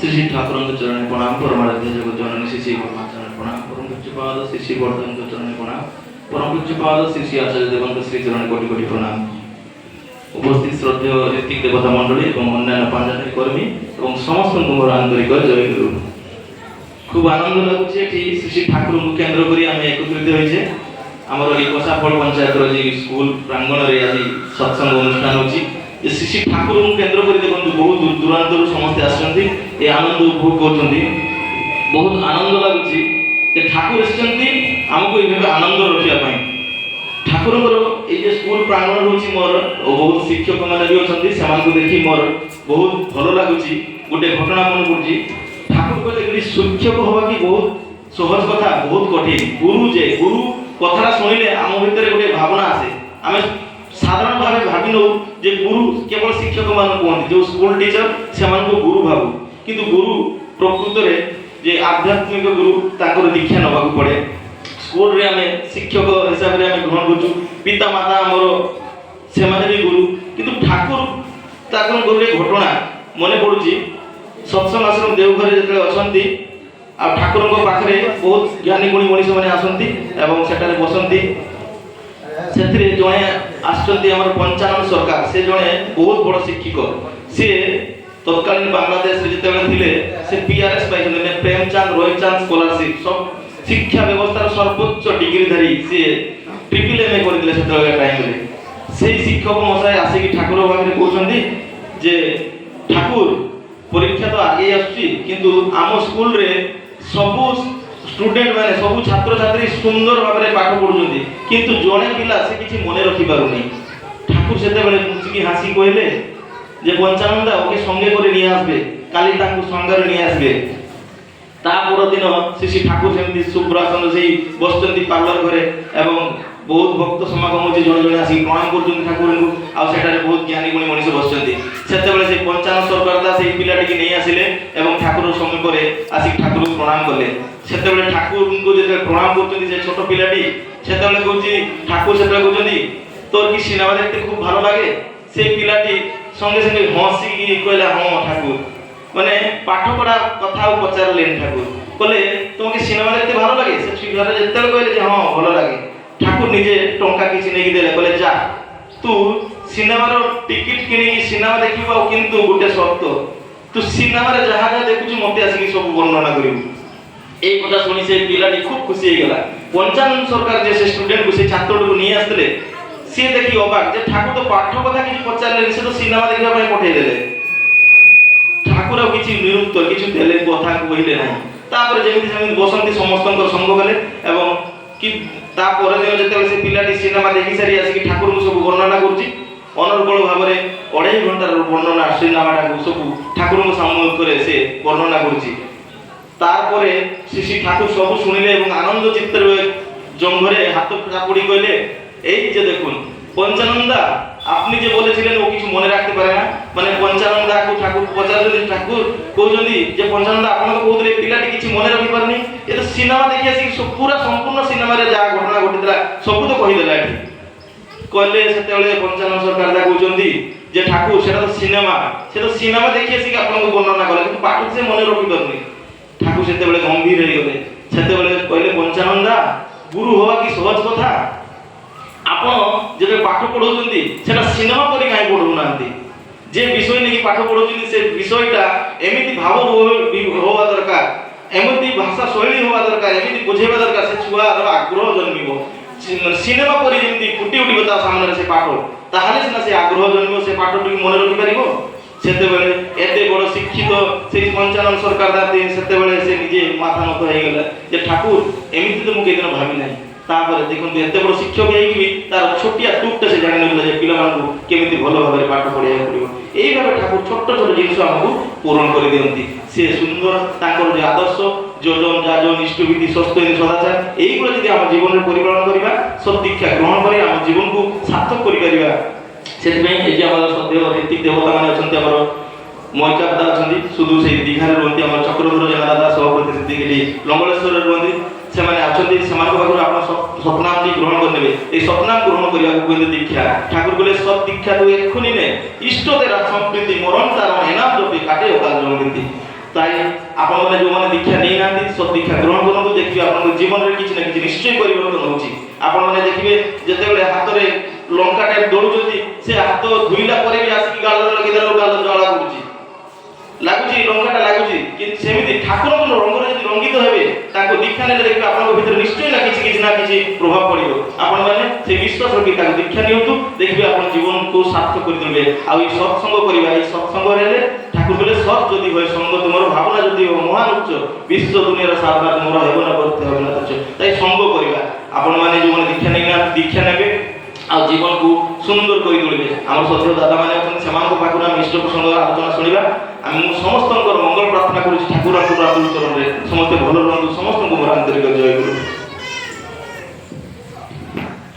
श्री श्री ठाकुर चरण प्रणाम परमाराध्य जगत जननी श्री श्री परमाचरण प्रणाम परम पूज्यपाद श्री श्री वर्धन चरण प्रणाम परम पूज्यपाद श्री श्री आचार्य देवंत श्री चरण कोटि कोटि प्रणाम। उपस्थित श्रद्धेय ऋतिक देवता मंडली और अन्य पांजाटी कर्मी और समस्त मोर आंतरिक जय गुरु। खूब आनंद लगुचे श्री श्री ठाकुर को केन्द्र करी आम एकत्रित होइछे आमर ए कसाफल पंचायतर जे स्कूल प्रांगण रे आज सत्संग अनुष्ठान होछि। श्री श्री ठाकुर को केन्द्र करी देखंतु बहुत दूर दूरांतर समस्त आछंती ए आनंद उपभोग करछंती। बहुत आनंद लगुछि जे ठाकुर आछंती हमको ए भाबे आनंद रखिया पई। ठाकुर ये जो स्कूल प्रांगण होछि मोर बहुत शिक्षक माने भी अछंती सेमान को देखि मोर बहुत भलो लागुछि। गोटे घटना मन पड़छि ठाकुर कहले कि शिक्षक होबा कि बहुत सहज कथा बहुत कठिन। गुरु कथा सुनिले आम भितर गोटे भावना आसे आमे साधारण भावे भाबी नो जे गुरु केवल शिक्षक मान कहते जो स्कूल टीचर सेमान को गुरु भाबू किंतु गुरु प्रकृत रे जे आध्यात्मिक गुरु ताकर दीक्षा नबाक पड़े। स्कूल रे आमे शिक्षक हिसाब रे आमे ग्रहण करछु पिता माता हमरो सेमाने भी गुरु किंतु ठाकुर ताकर गोटे घटना मने पडुची सत्संग आश्रम देवघर जते अछंती आ ठाकुर को पाखरे बहुत ज्ञानी गुणी मनीष माने आसंती एवं सेटारे बसंती सेथरे जणे आछंती हमर पंचानन सरकार से जणे बहुत बड़ शिक्षक से तत्कालीन बांग्लादेश रे जते थिले से पीआरएस पाइछन प्रेमचंद रोहितचंद स्कॉलरशिप सब शिक्षा व्यवस्था सर्वोच्च डिग्री धारी से ट्रिपल एमए करदिले सेते टाइम रे से शिक्षक मशाय आसे कि ठाकुर बागरे कहउछंती जे ठाकुर परीक्षा तो आगे आछी किंतु आम स्कूल रे सब स्टूडेंट माने सब छात्र छात्री सुंदर भाबरे पाठ पढुछंती किंतु जणे पिला से किछि मने रखि पारुनी। ठाकुर सेते बेले मुचकी हासी कहले जे पंचानंदा ओके संगे करे नि आसबे काली ताकू संगे नि आसबे। ता पर दिन श्री श्री ठाकुर सेमती सुब्रासन सेही बसचंती पार्लर घरे एवं बहुत भक्त समागम होछि जणे जणे आसी प्रणाम करछंती ठाकुर को आ सेटारे बहुत ज्ञानी गुणी मनीष बसचंती। सेते बेले से पंचानन सरकार दा सेही पिलाटी की नै आसिले एवं ठाकुर समीप रे आसी ठाकुर को प्रणाम करले। सेते बेले ठाकुर को जे प्रणाम करछंती जे छोट पिलाटी सेते बेले कहउछि ठाकुर सेते कहउछंती तोर की सिनेमा देखते खूब भालो लागे से पिलाटी संगे संगे हंसी की कहला हां ठाकुर माने पाठ पढ़ा कथा पचारले ठाकुर कहले तुमके सिनेमा देखते भालो लागे से छिघरे जेते कहले जे हां भालो लागे। ठाकुर निजे टंका किछि नै देले कहले जा तू सिनेमा रो टिकट किनि सिनेमा देखिबा किंतु गुटे शर्त तू सिनेमा रे जहा जहा देखुछु मते आसी सब वर्णना करिवु। ए कथा सुनि से पिलाटी खूब खुशी हे गेला। पंचानन सरकार जे से स्टूडेंट को से छात्र को नि आस्तले से देखि अबाक जे ठाकुर तो पाठ कथा किछि पचारले से तो सिनेमा देखिबा पय पठै देले। ठाकुर किछि निरुत्तर किछि देले कथा को कहिले नै तापर जेमिति जेमिति बसंती समस्तंकर संग गले एवं कि ता पर दिन जते से पिलाटी सिनेमा देखि सारी आसी कि ठाकुर को सब वर्णना करछि अनर्गल भाबरे 2.5 घंटार वर्णना सिनेमाटा को सब ठाकुर को सामने करे से वर्णना करछि। तार परे श्री श्री ठाकुर सब सुनिले एवं आनंद चित्तरे जंघरे हाथ चापुड़ी कहले এই যে দেখুন पंचानंदा আপনি যে বলেছিলেন ও কিছু মনে রাখতে পারে না মানে पंचानंदा को ठाकुर পচারলে ঠাকুর কইজন্তি যে पंचानंदा আপন তো কইলে পিলাটি কিছু মনে রাখি পারনি এ তো সিনেমা দেখি আসি পুরা সম্পূর্ণ সিনেমা রে যা ঘটনা ঘটিতলা सब তো কই দেলা এটি কইলে সেতেলে पंचानन सरकार দা কইজন্তি যে ঠাকুর সেটা তো সিনেমা দেখি আসি আপন বর্ণনা করা কিন্তু পাঠ সে মনে রাখি পারনি। ঠাকুর সেতেলে গম্ভীর হয়ে গেলে সেতেলে কইলে पंचानंदा गुरु হওয়া কি সহজ কথা आपण जेबे पाठ पढौचंती सेटा सिनेमा परि काई पढौ नांती जे विषय नेकी पाठ पढौचंती से विषयटा एमिति भाव होवा दरकार एमिति भाषा शैली होवा दरकार एमिति बुझेबा दरकार से छुआ रो आग्रह जन्मिबो सिनेमा परि जेमिति फुटी उठिबो ता सामने से पाठ ताहाले सिना से आग्रह जन्मिबो से पाठटी मने रखि परिबो। सेते बेले एते बड़ शिक्षित से पंचानन सरकार दाते सेते बेले से निजे माथा नत हो गेला जे ठाकुर एमिति तो मुके दिन भाबी नाही तापर देखंतु एते बड़ शिक्षक हेकि भी तार छोटिया टुकटा से जानि नले जे पिला मानकु केमिति भलो भाबरे पाठ पढिया पड़िबो एई भाबे ठाकुर छोट छोट जिनिस हमकु पूर्ण करि दियंती। से सुंदर ताकर जे आदर्श जोजन जाजन इष्टविधि सस्तनि सदाचार एई गुलो जदि हम जीवन रे परिपालन करिबा सब दीक्षा ग्रहण करि हम जीवन को सार्थक करि परिबा सेति में ए जे हमर सदैव ऋतिक देवता माने अछंती हमर मयका दादा अछंती सुदू से दीघारे रहंती हमर चक्रधर जना दादा सभापति ऋतिक लंगलेश्वर रहंती से माने आछंती समान को बागुर आपण सतनाम जी ग्रहण करनेबे ए सतनाम ग्रहण करिया को कहते दीक्षा ठाकुर बोले सब दीक्षा तो एखुनी ने इष्ट तेरा संप्रीति मरण तार एनाम जपि काटे ओकाल जंगति তাই আপনারা ଯେଉଁମାନେ ଦୀକ୍ଷା ନେଇନାହାନ୍ତି ସତ୍ ଦୀକ୍ଷା ଗ୍ରହଣ କରନ୍ତୁ, ଦେଖିବେ ଆପଣଙ୍କ ଜୀବନରେ କିଛି ନା କିଛି ନିଶ୍ଚୟ ପରିବର୍ତ୍ତନ ହେଉଛି। ଆପଣମାନେ ଦେଖିବେ ଯେତେବେଳେ ହାତରେ ଲଙ୍କାଟେ ଦଳୁଛନ୍ତି, ସେ ହାତ ଧୋଇଲା ପରେ ବି ଆସିକି ଗାଲରେ ଲଗେଇଦେଲା ଗାଲ ଜ୍ୱାଳା କରୁଛି, ଲାଗୁଛି ଲଙ୍କାଟା ଲାଗୁଛି। କିନ୍ତୁ ସେମିତି ଠାକୁରଙ୍କ ରଙ୍ଗରେ ଯଦି ରଙ୍ଗିତ ହେବେ, ତାଙ୍କୁ ଦୀକ୍ଷା ନେଲେ ଦେଖିବେ ଆପଣଙ୍କ ଭିତରେ ନିଶ୍ଚୟ ନା କିଛି ପ୍ରଭାବ ପଡ଼ିବ। ଆପଣମାନେ ସେ ବିଶ୍ୱାସ ରଖି ତାଙ୍କୁ ଦୀକ୍ଷା ନିଅନ୍ତୁ, ଦେଖିବେ ଆପଣ ଜୀବନକୁ ସାର୍ଥକ କରିଦେବେ। ଆଉ এই সৎসঙ্গ କରିବା, এই সৎসঙ্গ ହେଲେ ଠାକୁର କହିଲେ ସତ୍ ଯଦି ହୁଏ ସଙ୍ଗ ତୁମର, ଭାବନା ଯଦି ହେବ ମହାନ ଉଚ୍ଚ, ବିଶ୍ୱ ଦୁନିଆର ସାଧନା ତୁମର ହେବ ନା ବର୍ତ୍ତେ ହେବ ନା ତୁଚ୍ଛ। ତାই ସଙ୍ଗ କରିବା। ଆପଣମାନେ ଯେଉଁମାନେ ଦୀକ୍ଷା ନେଇନାହାନ୍ତି ଦୀକ୍ଷା ନେବେ, ଆଉ ଜୀବନକୁ ସୁନ୍ଦର କରି ତୋଳିବେ। ଆମର ସତ୍ୟ ଦାଦାମାନେ ଅଛନ୍ତି, ସେମାନଙ୍କ ପାଖରୁ ଆମେ ଇଷ୍ଟ ପ୍ରସଙ୍ଗର ଆଲୋଚନା ଶୁଣିବା। ମୁଁ ସମସ୍ତଙ୍କର ମଙ୍ଗଳ ପ୍ରାର୍ଥନା କରୁଛି ଠାକୁରଙ୍କ ଚରଣରେ। ସମସ୍ତେ ଭଲ ରୁହନ୍ତୁ। ସମସ୍ତଙ୍କୁ ମୋର ଆନ୍ତରିକ ଜୟ ଗୁରୁ।